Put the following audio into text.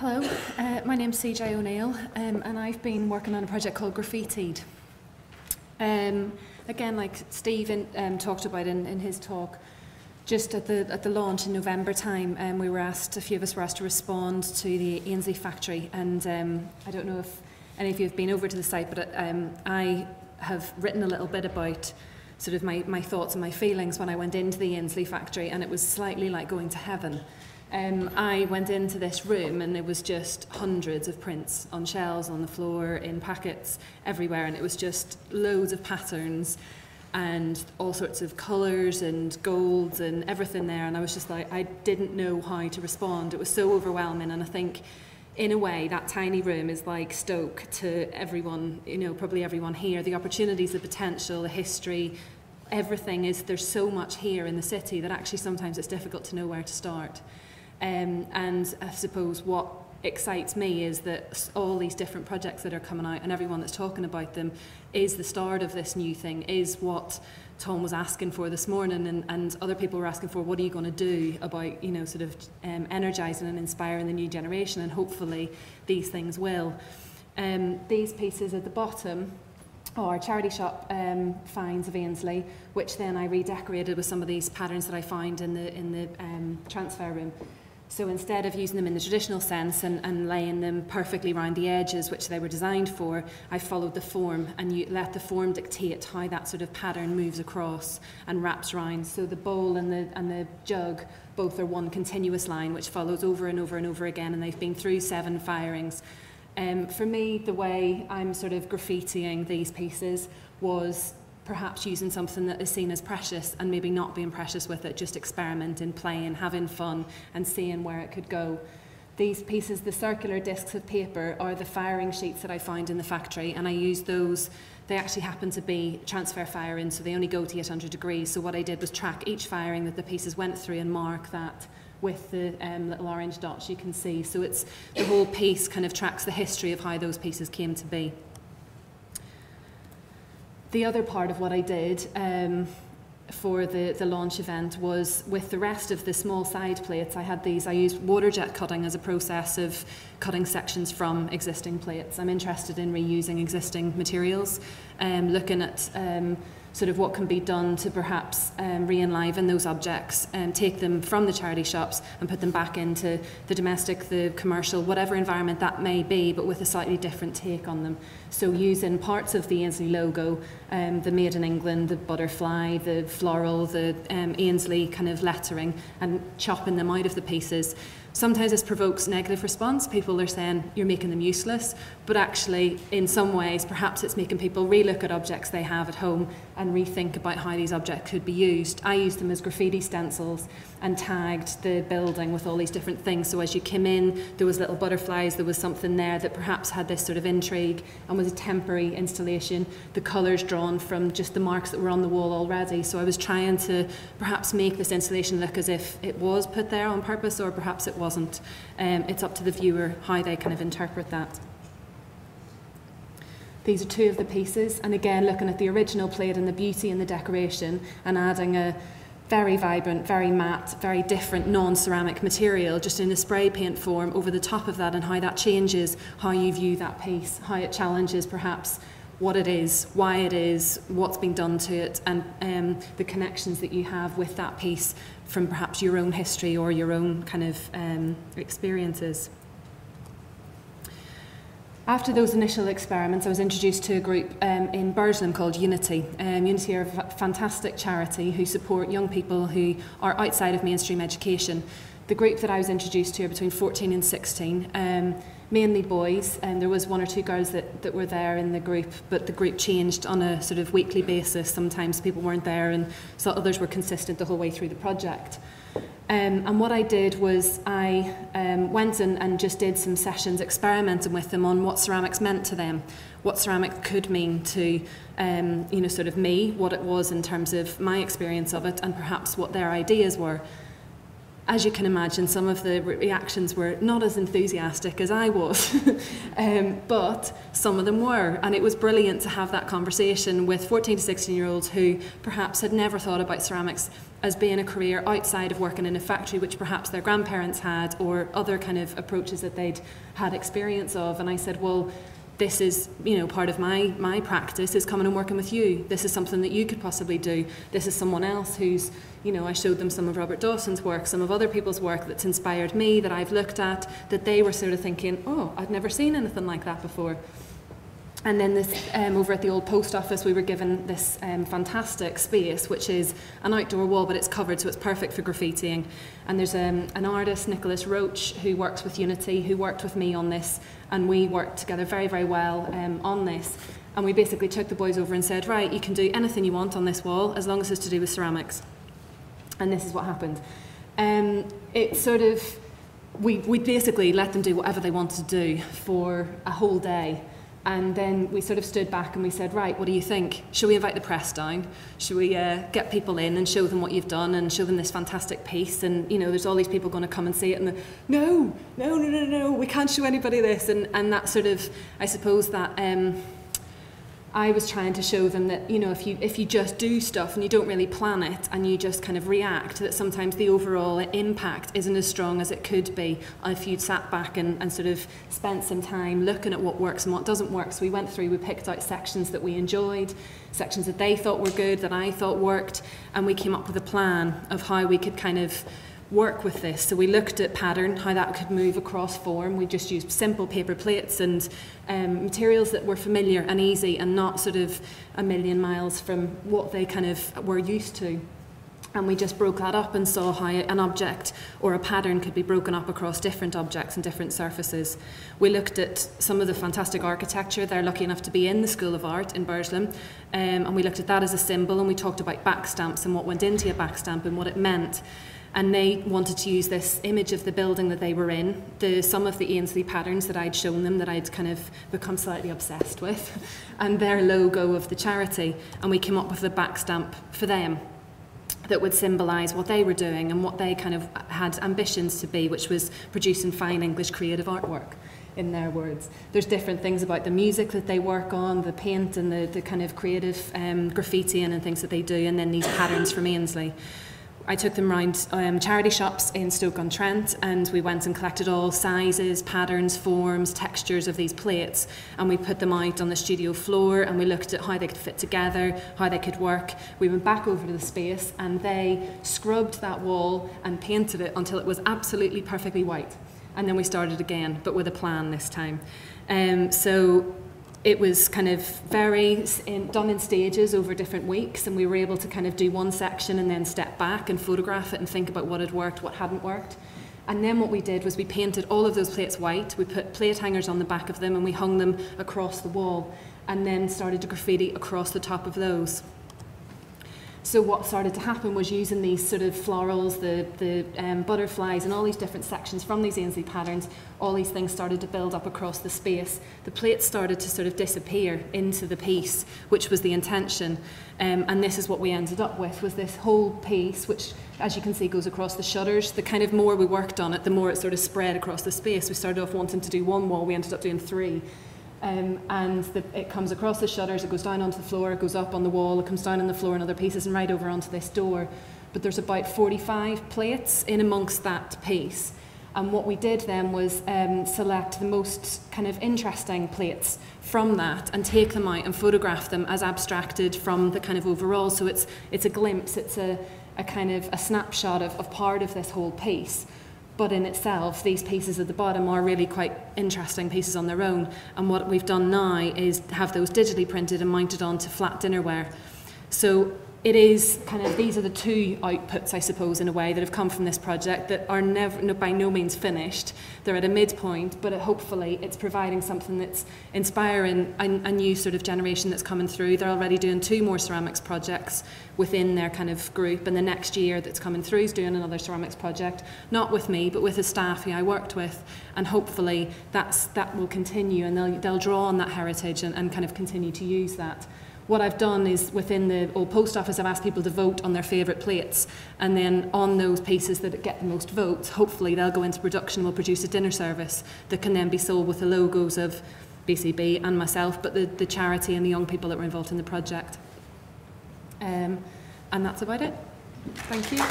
Hello, my name's ONeill, and I've been working on a project called Graffiti. Again, like Steve talked about in his talk, just at the launch in November time, a few of us were asked to respond to the Ainsley factory, and I don't know if any of you have been over to the site, but I have written a little bit about sort of my thoughts and my feelings when I went into the Ainsley factory, and it was slightly like going to heaven. I went into this room and there was just hundreds of prints on shelves, on the floor, in packets, everywhere, and it was just loads of patterns and all sorts of colours and golds and everything there, and I was just like, I didn't know how to respond. It was so overwhelming, and I think in a way that tiny room is like Stoke to everyone, you know, probably everyone here. The opportunities, the potential, the history, everything is, there's so much here in the city that actually sometimes it's difficult to know where to start. And I suppose what excites me is that all these different projects that are coming out and everyone that's talking about them is the start of this new thing, is what Tom was asking for this morning, and other people were asking for, what are you going to do about, you know, sort of energising and inspiring the new generation, and hopefully these things will. These pieces at the bottom are charity shop finds of Ainsley, which then I redecorated with some of these patterns that I found in the transfer room. So instead of using them in the traditional sense and laying them perfectly around the edges, which they were designed for, I followed the form, and you let the form dictate how that sort of pattern moves across and wraps around. So the bowl and the jug both are one continuous line which follows over and over and over again, and they've been through 7 firings. For me, the way I'm sort of graffitiing these pieces was perhaps using something that is seen as precious and maybe not being precious with it, just experimenting, playing, having fun and seeing where it could go. These pieces, the circular discs of paper, are the firing sheets that I found in the factory, and I used those. They actually happen to be transfer firing, so they only go to 800 degrees. So what I did was track each firing that the pieces went through and mark that with the little orange dots you can see. So it's, the whole piece kind of tracks the history of how those pieces came to be. The other part of what I did for the launch event was, with the rest of the small side plates, I used water jet cutting as a process of cutting sections from existing plates. I'm interested in reusing existing materials, looking at sort of what can be done to perhaps re-enliven those objects and take them from the charity shops and put them back into the domestic, the commercial, whatever environment that may be, but with a slightly different take on them. So using parts of the Ainsley logo, the Made in England, the butterfly, the floral, the Ainsley kind of lettering, and chopping them out of the pieces. Sometimes this provokes negative response. People are saying you're making them useless, but actually in some ways perhaps it's making people relook at objects they have at home and rethink about how these objects could be used. I used them as graffiti stencils and tagged the building with all these different things, so as you came in there was little butterflies, there was something there that perhaps had this sort of intrigue and was a temporary installation, the colours drawn from just the marks that were on the wall already. So I was trying to perhaps make this installation look as if it was put there on purpose, or perhaps it wasn't. It's up to the viewer how they kind of interpret that. These are 2 of the pieces, and again looking at the original plate and the beauty and the decoration, and adding a very vibrant, very matte, very different non-ceramic material just in a spray paint form over the top of that, and how that changes how you view that piece, how it challenges perhaps what it is, why it is, what's been done to it, and the connections that you have with that piece from perhaps your own history or your own kind of experiences. After those initial experiments, I was introduced to a group in Burslem called Unity. Unity are a fantastic charity who support young people who are outside of mainstream education. The group that I was introduced to are between 14 and 16, mainly boys, and there was 1 or 2 girls that were there in the group, but the group changed on a sort of weekly basis. Sometimes people weren't there, and so others were consistent the whole way through the project. And what I did was I went and just did some sessions experimenting with them on what ceramics meant to them, what ceramic could mean to you know, sort of me, what it was in terms of my experience of it, and perhaps what their ideas were. as you can imagine, some of the reactions were not as enthusiastic as I was, but some of them were. And it was brilliant to have that conversation with 14 to 16-year-olds who perhaps had never thought about ceramics as being a career outside of working in a factory, which perhaps their grandparents had, or other kind of approaches that they'd had experience of. And I said, well, this is, you know, part of my practice is coming and working with you. This is something that you could possibly do. This is someone else who's, you know, I showed them some of Robert Dawson's work, some of other people's work that's inspired me, that I've looked at, that they were sort of thinking, oh, I'd never seen anything like that before. And then this, over at the old post office, we were given this fantastic space, which is an outdoor wall, but it's covered, so it's perfect for graffitiing. And there's an artist, Nicholas Roach, who works with Unity, who worked with me on this, and we worked together very, very well on this. And we basically took the boys over and said, right, you can do anything you want on this wall, as long as it's to do with ceramics. And this is what happened. It sort of, we basically let them do whatever they wanted to do for a whole day. And then we sort of stood back and we said, right, what do you think? Should we invite the press down? Should we get people in and show them what you've done and show them this fantastic piece? And, you know, there's all these people going to come and see it. And no, we can't show anybody this. And that sort of, I suppose that I was trying to show them that, you know, if you just do stuff and you don't really plan it and you just kind of react, that sometimes the overall impact isn't as strong as it could be if you'd sat back and sort of spent some time looking at what works and what doesn't work. So we picked out sections that we enjoyed, sections that they thought were good, that I thought worked, and we came up with a plan of how we could kind of work with this. So we looked at pattern, how that could move across form. We just used simple paper plates and materials that were familiar and easy and not sort of a million miles from what they kind of were used to. And we just broke that up and saw how an object or a pattern could be broken up across different objects and different surfaces. We looked at some of the fantastic architecture. They're lucky enough to be in the School of Art in Burslem, and we looked at that as a symbol, and we talked about backstamps and what went into a backstamp and what it meant. And they wanted to use this image of the building that they were in, some of the Ainsley patterns that I'd shown them, that I'd kind of become slightly obsessed with, and their logo of the charity. And we came up with a backstamp for them that would symbolise what they were doing and what they kind of had ambitions to be, which was producing fine English creative artwork, in their words. There's different things about the music that they work on, the paint and the kind of creative graffiti and things that they do, and then these patterns from Ainsley. I took them around charity shops in Stoke-on-Trent, and we went and collected all sizes, patterns, forms, textures of these plates, and we put them out on the studio floor, and we looked at how they could fit together, how they could work. We went back over to the space and they scrubbed that wall and painted it until it was absolutely perfectly white. And then we started again, but with a plan this time. So it was kind of done in stages over different weeks, and we were able to kind of do one section and then step back and photograph it and think about what had worked, what hadn't worked. And then what we did was we painted all of those plates white, we put plate hangers on the back of them, and we hung them across the wall, and then started to graffiti across the top of those. So what started to happen was, using these sort of florals, the butterflies and all these different sections from these Ainsley patterns, all these things started to build up across the space. The plates started to sort of disappear into the piece, which was the intention. And this is what we ended up with, was this whole piece, which, as you can see, goes across the shutters. The kind of more we worked on it, the more it sort of spread across the space. We started off wanting to do one wall, we ended up doing 3. It comes across the shutters, it goes down onto the floor, it goes up on the wall, it comes down on the floor in other pieces and right over onto this door. But there's about 45 plates in amongst that piece. And what we did then was select the most kind of interesting plates from that and take them out and photograph them as abstracted from the kind of overall. So it's a glimpse, it's a kind of a snapshot of part of this whole piece. But in itself, these pieces at the bottom are really quite interesting pieces on their own. And what we've done now is have those digitally printed and mounted onto flat dinnerware. So it is kind of, these are the 2 outputs, I suppose, in a way, that have come from this project that are by no means finished. They're at a midpoint, but hopefully it's providing something that's inspiring a new sort of generation that's coming through. They're already doing 2 more ceramics projects within their kind of group, and the next year that's coming through is doing another ceramics project, not with me, but with the staff who I worked with, and hopefully that will continue, and they'll draw on that heritage and kind of continue to use that. what I've done is within the old post office, I've asked people to vote on their favourite plates, and then on those pieces that get the most votes, hopefully they'll go into production. We'll produce a dinner service that can then be sold with the logos of BCB and myself, but the charity and the young people that were involved in the project. And that's about it. Thank you.